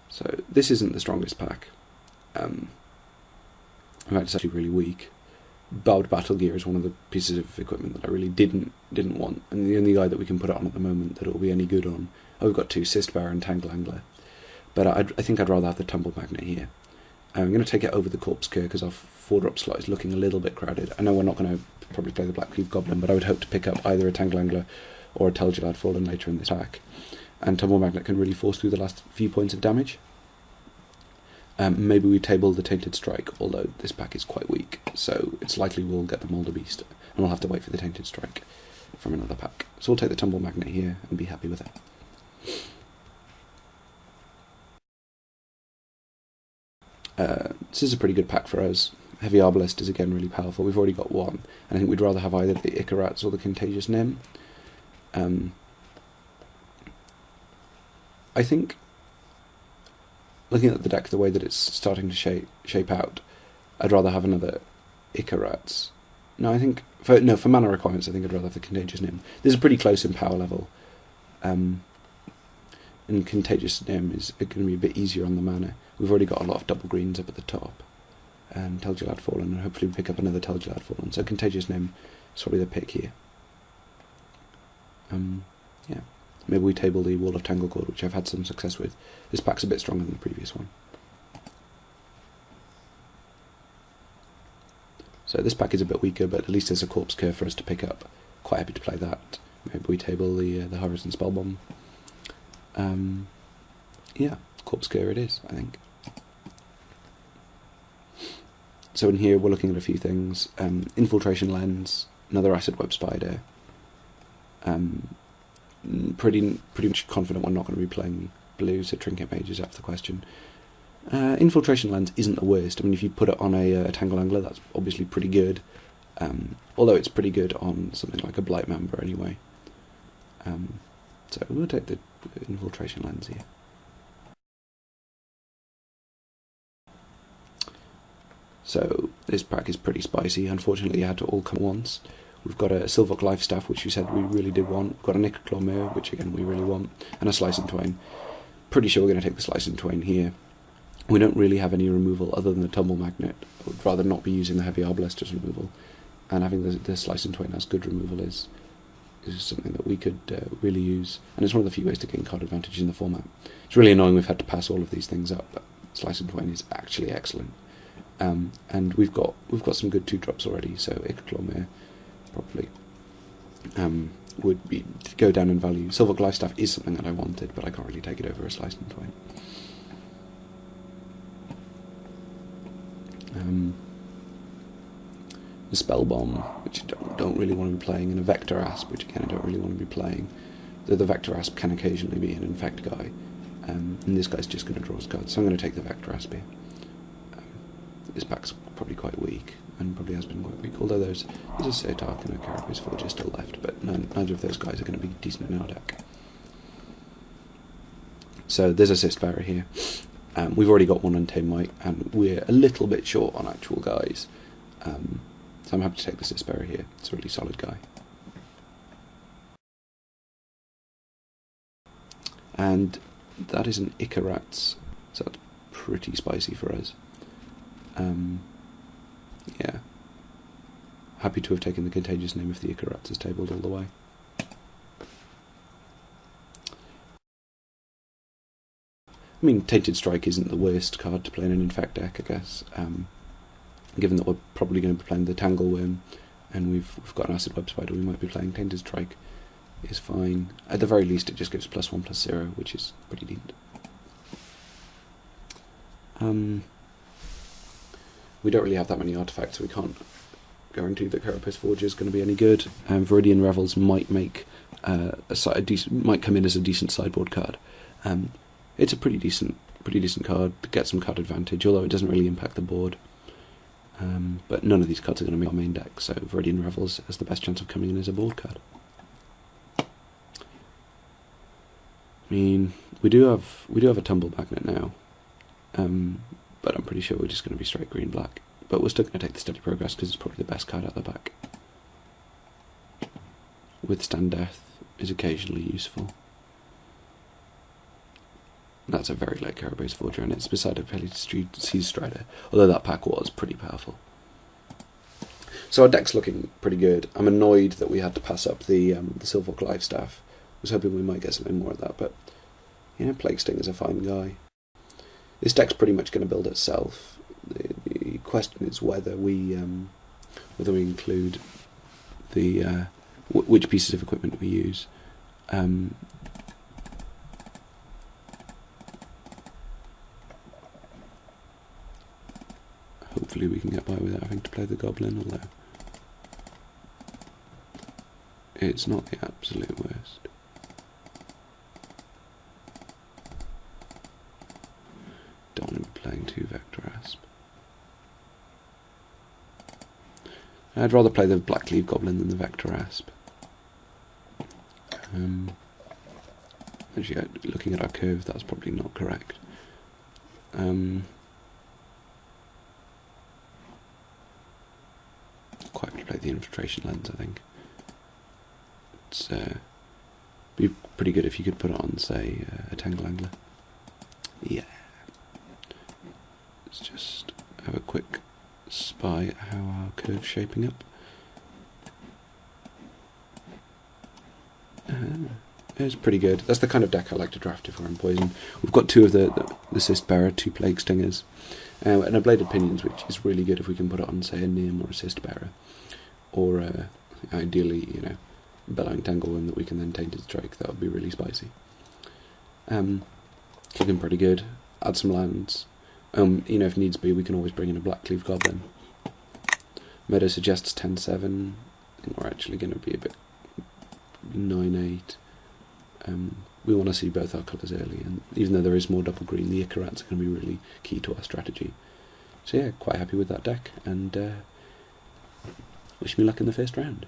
So this isn't the strongest pack. In fact, it's actually really weak. Barbed Battle Gear is one of the pieces of equipment that I really didn't want, and the only guy that we can put it on at the moment that it'll be any good on. Oh, we've got two, Cyst Bearer and Tangle Angler, but I think I'd rather have the Tumble Magnet here. I'm going to take it over the Corpse Cur because our 4-drop slot is looking a little bit crowded. I know we're not going to probably play the Blackcleave Goblin, but I would hope to pick up either a Tangle Angler or a Telgelad Fallen later in this pack. And Tumble Magnet can really force through the last few points of damage. Maybe we table the Tainted Strike, although this pack is quite weak, so it's likely we'll get the Molder Beast, and we'll have to wait for the Tainted Strike from another pack. So we'll take the Tumble Magnet here and be happy with it. This is a pretty good pack for us. Heavy Arbalest is again really powerful. We've already got one, and I think we'd rather have either the Icarats or the Contagious Nim. I think, looking at the deck the way that it's starting to shape out, I'd rather have another Icarats. No, I think for mana requirements, I think I'd rather have the Contagious Nim. This is pretty close in power level, and Contagious Nim is going to be a bit easier on the mana. We've already got a lot of double greens up at the top, and Telgelad Fallen, and hopefully we pick up another Telgelad Fallen. So Contagious Nim is probably the pick here. Yeah, maybe we table the Wall of Tanglecord, which I've had some success with. This pack's a bit stronger than the previous one. So this pack is a bit weaker, but at least there's a Corpse Cur for us to pick up. Quite happy to play that. Maybe we table the Horizon Spellbomb. Yeah, Corpse Cur it is, I think. So in here we're looking at a few things. Infiltration Lens, another Acid Web Spider. Pretty much confident we're not going to be playing blue, so Trinket Mage is out of the question. Infiltration Lens isn't the worst. I mean, if you put it on a Tangle Angler, that's obviously pretty good. Although it's pretty good on something like a Blight Member anyway. So we'll take the Infiltration Lens here. So this pack is pretty spicy. Unfortunately, it had to all come at once. We've got a Silvok Lifestaff, which we said we really did want. We've got a Nickel Mirror, which again we really want, and a Slice and Twain. Pretty sure we're going to take the Slice and Twain here. We don't really have any removal other than the Tumble Magnet. I would rather not be using the Heavy Arbalest as removal, and having the Slice and Twain as good removal is something that we could really use, and it's one of the few ways to gain card advantage in the format. It's really annoying we've had to pass all of these things up, but Slice and Twain is actually excellent. And we've got some good 2-drops already, so Icklawmere probably would go down in value. Silvok Lifestaff is something that I wanted, but I can't really take it over a Slice and Twain. The Spell Bomb, which I don't really want to be playing, and a Vector Asp, which again I don't really want to be playing. Though the Vector Asp can occasionally be an Infect guy, and this guy's just going to draw us cards, so I'm going to take the Vector Asp here. This pack's probably quite weak, and probably has been quite weak, although there's a Sotark and a Carapace Forger still left, but neither of those guys are going to be decent in our deck. So there's a Cyst Bearer here. We've already got one on Tamemite, and we're a little bit short on actual guys. So I'm happy to take the Cyst Bearer here. It's a really solid guy. And that is an Icarats, so that's pretty spicy for us. Yeah. Happy to have taken the Contagious Nim if the Icarats is tabled all the way. I mean, Tainted Strike isn't the worst card to play in an Infect deck, I guess. Given that we're probably going to be playing the Tangle Worm, and we've got an Acid Web Spider, we might be playing Tainted Strike. Is fine. At the very least, it just gives +1/+0, which is pretty decent. We don't really have that many artifacts, so we can't guarantee that Carapace Forger is going to be any good. Viridian Revels might make might come in as a decent sideboard card. It's a pretty decent card to get some card advantage, although it doesn't really impact the board. But none of these cards are going to be our main deck, so Viridian Revels has the best chance of coming in as a board card. I mean, we do have a Tumble Magnet now. But I'm pretty sure we're just going to be straight green-black. But we're still going to take the Steady Progress because it's probably the best card out the back. Withstand Death is occasionally useful. That's a very late Carapace Forger, and it's beside a Pelly Sea Strider, although that pack was pretty powerful. So our deck's looking pretty good. I'm annoyed that we had to pass up the Silver Clive Staff. I was hoping we might get something more of that, but you know, Plague Sting is a fine guy. This deck's pretty much going to build itself. The question is whether we include the which pieces of equipment we use. Hopefully we can get by without having to play the Goblin, although it's not the absolute worst. Don't want to be playing 2 Vector Asp. I'd rather play the Blackleaf Goblin than the Vector Asp. Actually, looking at our curve, that's probably not correct. Quite want to play the Infiltration Lens, I think. It's be pretty good if you could put it on, say, a Tangle Angler. Yeah. Let's just have a quick spy at how our curve's shaping up. It's pretty good. That's the kind of deck I like to draft if we're in Poison. We've got 2 of the Cyst Bearer, 2 Plague Stingers, and a Bladed Pinions, which is really good if we can put it on, say, a Nim or a Cyst Bearer, or ideally, you know, Bellowing Tangleworm that we can then Tainted Strike. That would be really spicy. Kicking pretty good. Add some lands. You know, if needs be, we can always bring in a Blackleaf Goblin. Meadow suggests 10-7. I think we're actually going to be a bit 9-8. We want to see both our colours early, and even though there is more double green, the Icarats are going to be really key to our strategy. So yeah, quite happy with that deck, and wish me luck in the first round.